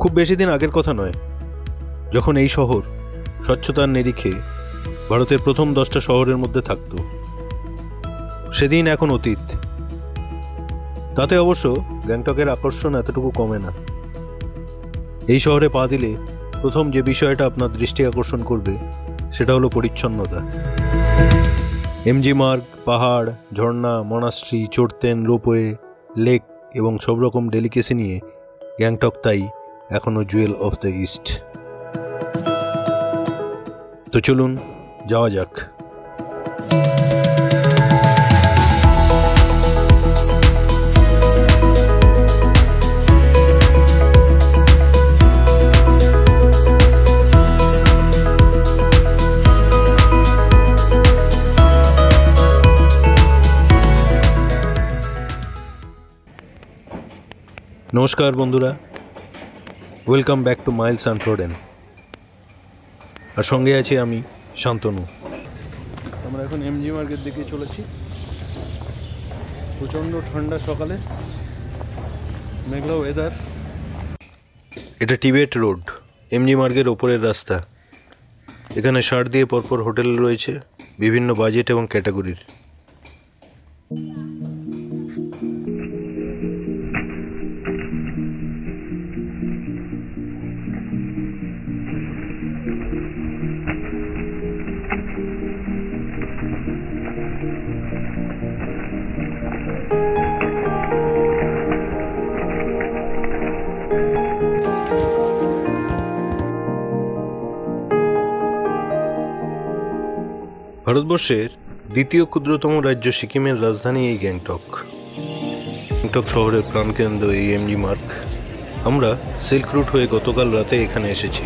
খুব বেশি দিন আগের কথা নয়, যখন এই শহর স্বচ্ছতার নিরিখে ভারতের প্রথম 10টা শহরের মধ্যে থাকত। সেদিন এখন অতীত। তাতে অবশ্য গ্যাংটকের আকর্ষণ এতটুকু কমে না। এই শহরে পা দিলে প্রথম যে বিষয়টা আপনার দৃষ্টি আকর্ষণ করবে সেটা হলো পরিচ্ছন্নতা। এমজি মার্গ, পাহাড়, ঝর্ণা, মনাস্ট্রি, চড়তেন, রোপওয়ে, লেক এবং সব রকম ডেলিকেসি নিয়ে গ্যাংটক তাই এখনও জুয়েল অফ দ্য ইস্ট। তো চলুন যাওয়া যাক। নমস্কার বন্ধুরা, ওয়েলকাম ব্যাক টু মাইলস আনট্রোডেন। আর সঙ্গে আছি আমি শান্তনু। আমরা এখন এমজি মার্গের দিকে চলেছি। প্রচণ্ড ঠান্ডা সকালে, মেঘলা ওয়েদার। এটা টিবেট রোড, এমজি মার্গের ওপরের রাস্তা। এখানে 60 দিয়ে পরপর হোটেল রয়েছে বিভিন্ন বাজেট এবং ক্যাটাগরির। ভারতবর্ষের দ্বিতীয় ক্ষুদ্রতম রাজ্য সিকিমের রাজধানী এই গ্যাংটক। গ্যাংটক শহরের প্রাণকেন্দ্র এই এমজি মার্গ। আমরা সিল্ক রুট হয়ে গতকাল রাতে এখানে এসেছি।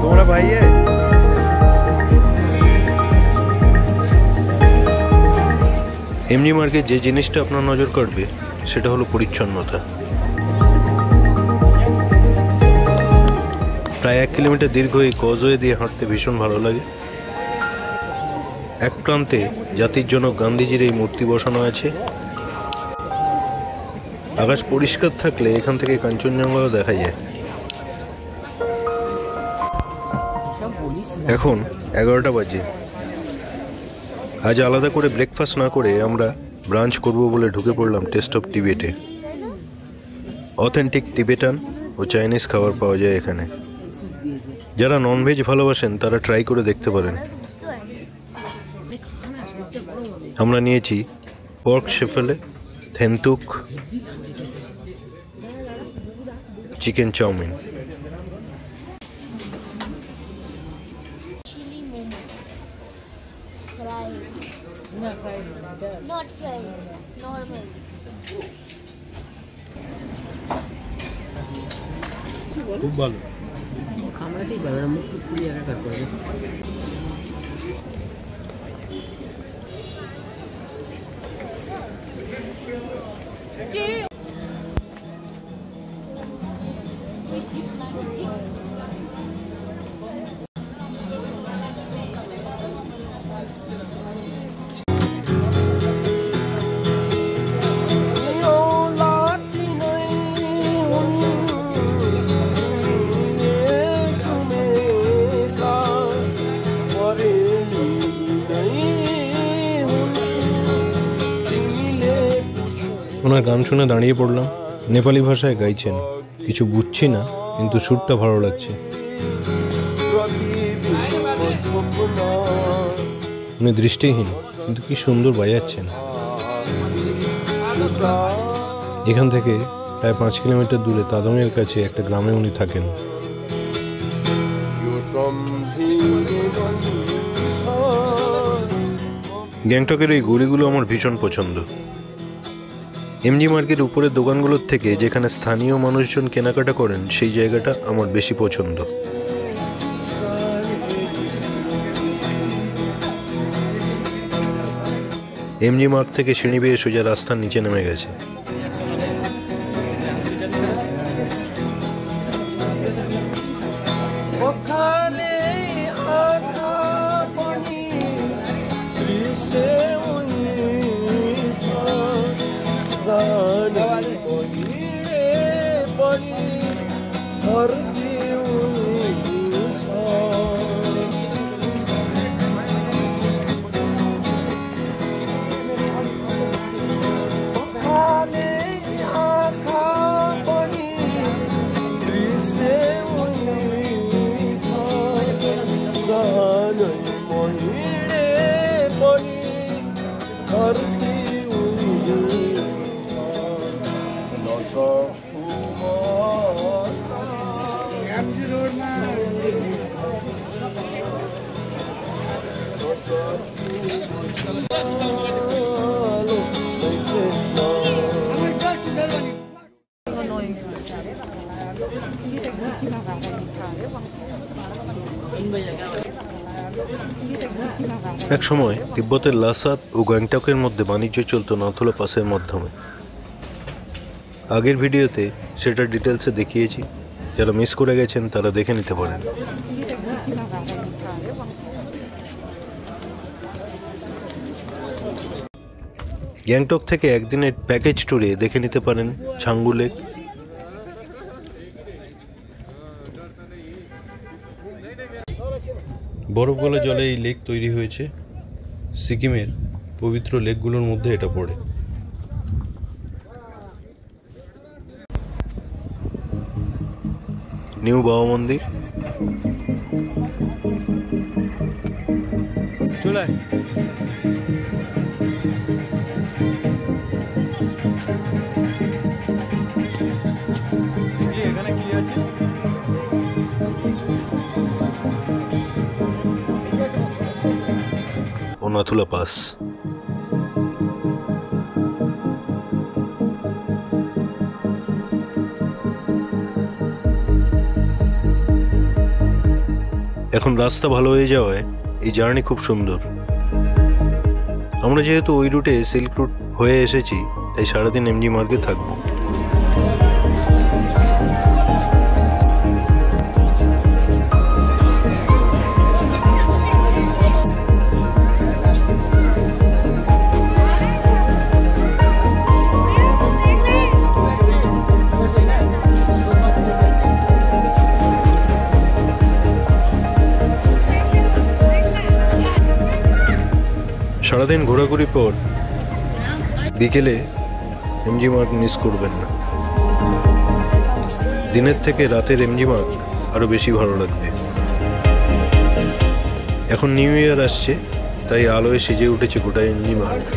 তোমরা ভাই এমজি মার্গে যে জিনিসটা আপনার নজর কাড়বে সেটা হলো পরিচ্ছন্নতা। প্রায় 1 কিলোমিটার দীর্ঘ এই কজওয়ে দিয়ে হাঁটতে ভীষণ ভালো লাগে। এক প্রান্তে জাতির জনক গান্ধীজির এই মূর্তি বসানো আছে। আকাশ পরিষ্কার থাকলে এখান থেকে কাঞ্চনজঙ্ঘাও দেখা যায়। এখন 11টা বাজে। আজ আলাদা করে ব্রেকফাস্ট না করে আমরা ব্রাঞ্চ করব বলে ঢুকে পড়লাম টেস্ট অফ টিবেটে। অথেন্টিক টিবেটান ও চাইনিজ খাবার পাওয়া যায় এখানে। যারা ননভেজ ভালোবাসেন তারা ট্রাই করে দেখতে পারেন। আমরা নিয়েছি পর্ক শেফেলে, থেন্তুক, chicken chowmein. Not fried, normal. খুব ভালো। খামারটাই ভালো, মুখ পুড়িয়ে রাখা করবে। ওনার গান শুনে দাঁড়িয়ে পড়লাম। নেপালি ভাষায় গাইছেন, কিছু বুঝছি না, কিন্তু সুরটা ভালো লাগছে। উনি দৃষ্টিহীন, কিন্তু কি সুন্দর বাজাচ্ছেন। এখান থেকে প্রায় 5 কিলোমিটার দূরে তাদংয়ের কাছে একটা গ্রামে উনি থাকেন। গ্যাংটকের এই গলিগুলো আমার ভীষণ পছন্দ। এমজি মার্গের উপরের দোকানগুলোর থেকে যেখানে স্থানীয় মানুষজন কেনাকাটা করেন সেই জায়গাটা আমার বেশি পছন্দ। এমজি মার্গ থেকে সিঁড়ি বেয়ে সোজা রাস্তার নিচে নেমে গেছে। पखाले आँखा पनि त्रिसेउनी छ जान बहिरे पनि धर्दिउनी छ पखाले आँखा पनि त्रिसेउनी छ जान बहिरे पनि धर्दिउनी छ नसक्छु म এক সময় তিব্বতের লাসাত ও গ্যাংটকের মধ্যে বাণিজ্য চলত নাথুলা পাসের মাধ্যমে। আগের ভিডিওতে সেটা ডিটেলসে দেখিয়েছি, যারা মিস করে গেছেন তারা দেখে নিতে পারেন। গ্যাংটক থেকে একদিনের প্যাকেজ ট্যুরে দেখে নিতে পারেন ছাঙ্গু লেক, বরফ গলা জলে এই লেক তৈরি হয়েছে। সিকিমের পবিত্র লেকগুলোর মধ্যে এটা পড়ে। নিউ বাবা মন্দির, চলে এখানে কি আছে? নাথুলা পাস। এখন রাস্তা ভালো হয়ে যাওয়ায় এই জার্নি খুব সুন্দর। আমরা যেহেতু ওই রুটে সিল্ক রুট হয়ে এসেছি, তাই সারাদিন এমজি মার্গে থাকবো। সারাদিন ঘোরাঘুরি পর বিকেলে এমজি মার্গ মিস করবেন না। দিনের থেকে রাতের এমজি মার্গ আরও বেশি ভালো লাগবে। এখন নিউ ইয়ার আসছে, তাই আলোয় সেজে উঠেছে গোটা এমজি মার্গ।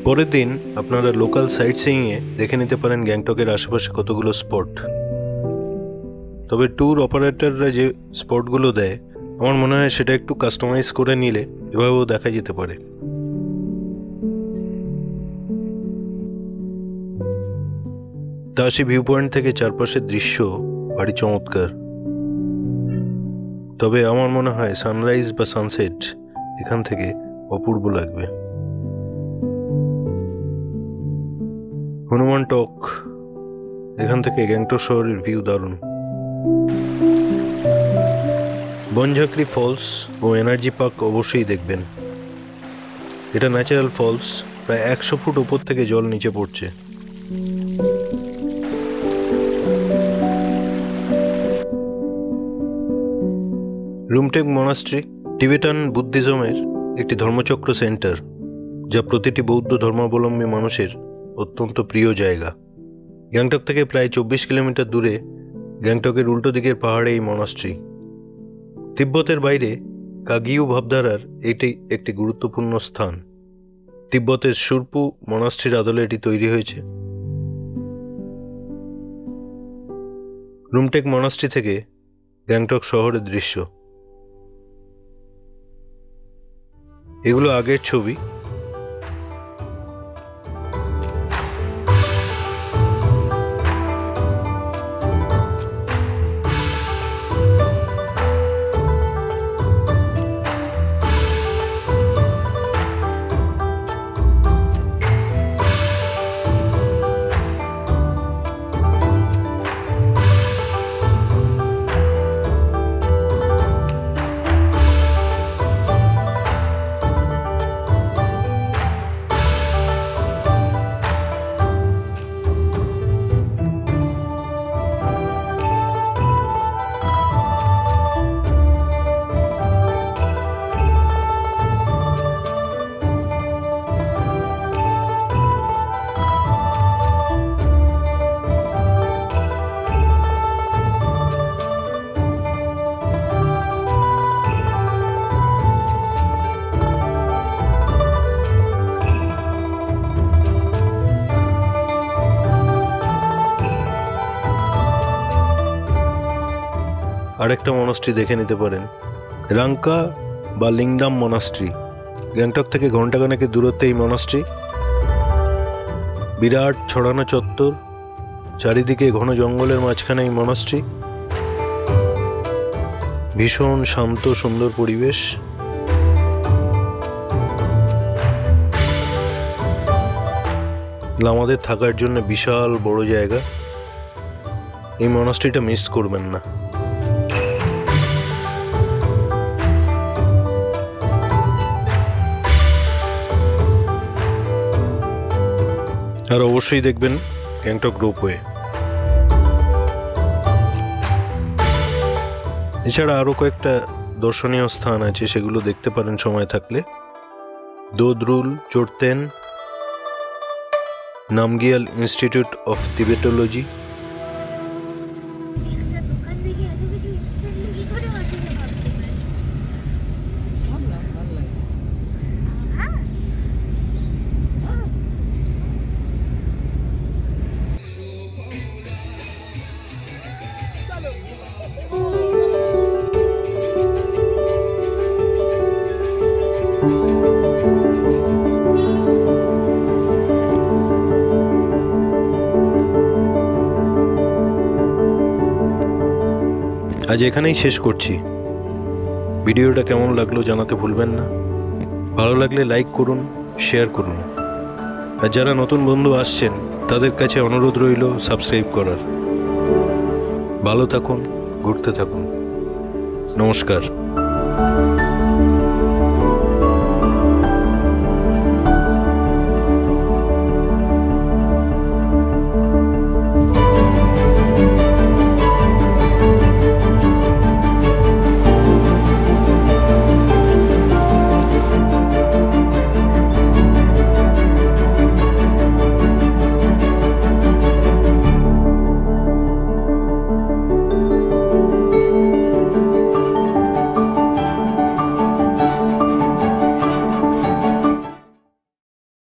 পরের দিন আপনারা লোকাল সাইট সিইংয়ে দেখে নিতে পারেন গ্যাংটকের আশেপাশে কতগুলো স্পট। তবে ট্যুর অপারেটররা যে স্পটগুলো দেয়, আমার মনে হয় সেটা একটু কাস্টমাইজ করে নিলে এভাবেও দেখা যেতে পারে। তাসি ভিউ পয়েন্ট থেকে চারপাশের দৃশ্য ভারী চমৎকার, তবে আমার মনে হয় সানরাইজ বা সানসেট এখান থেকে অপূর্ব লাগবে। হনুমান টক, এখান থেকে গ্যাংটক শহরের ভিউ দারুণ। বনঝাকরি ফলস ও এনার্জি পার্ক অবশ্যই দেখবেন। এটা ন্যাচারাল ফলস, প্রায় 100 ফুট উপর থেকে জল নিচে পড়ছে। রুমটেক মনাস্ট্রি টিবেটান বুদ্ধিজমের একটি ধর্মচক্র সেন্টার, যা প্রতিটি বৌদ্ধ ধর্মাবলম্বী মানুষের অত্যন্ত প্রিয় জায়গা। গ্যাংটক থেকে প্রায় 24 কিলোমিটার দূরে গ্যাংটকের উল্টো দিকের পাহাড়ে এই মনাস্ট্রি। তিব্বতের বাইরে কাগিউ ভাবধারার এটি একটি গুরুত্বপূর্ণ স্থান। তিব্বতের সুরপু মনাস্ট্রির আদলে এটি তৈরি হয়েছে। রুমটেক মনাস্ট্রি থেকে গ্যাংটক শহরের দৃশ্য। এগুলো আগের ছবি। আরেকটা মনাস্ট্রি দেখে নিতে পারেন, রাংকা বা লিংদাম মনাস্ট্রি। গ্যাংটক থেকে ঘণ্টাখানেকের দূরত্বে এই মনাস্ট্রি। বিরাট ছড়ানো চত্বর, চারিদিকে ঘন জঙ্গলের মাঝখানে এই মনাস্ট্রি। ভীষণ শান্ত সুন্দর পরিবেশ। লামাদের থাকার জন্য বিশাল বড় জায়গা। এই মনাস্ট্রিটা মিস করবেন না। আর অবশ্যই দেখবেন গ্যাংটক রোপওয়ে। এছাড়া আরও কয়েকটা দর্শনীয় স্থান আছে, সেগুলো দেখতে পারেন সময় থাকলে। দোদরুল চোরতেন, নামগিয়াল ইনস্টিটিউট অফ তিবেটোলজি, আজ এখানেই শেষ করছি। ভিডিওটা কেমন লাগলো জানাতে ভুলবেন না। ভালো লাগলে লাইক করুন, শেয়ার করুন। আর যারা নতুন বন্ধু আসছেন তাদের কাছে অনুরোধ রইল সাবস্ক্রাইব করার। ভালো থাকুন, ঘুরতে থাকুন। নমস্কার।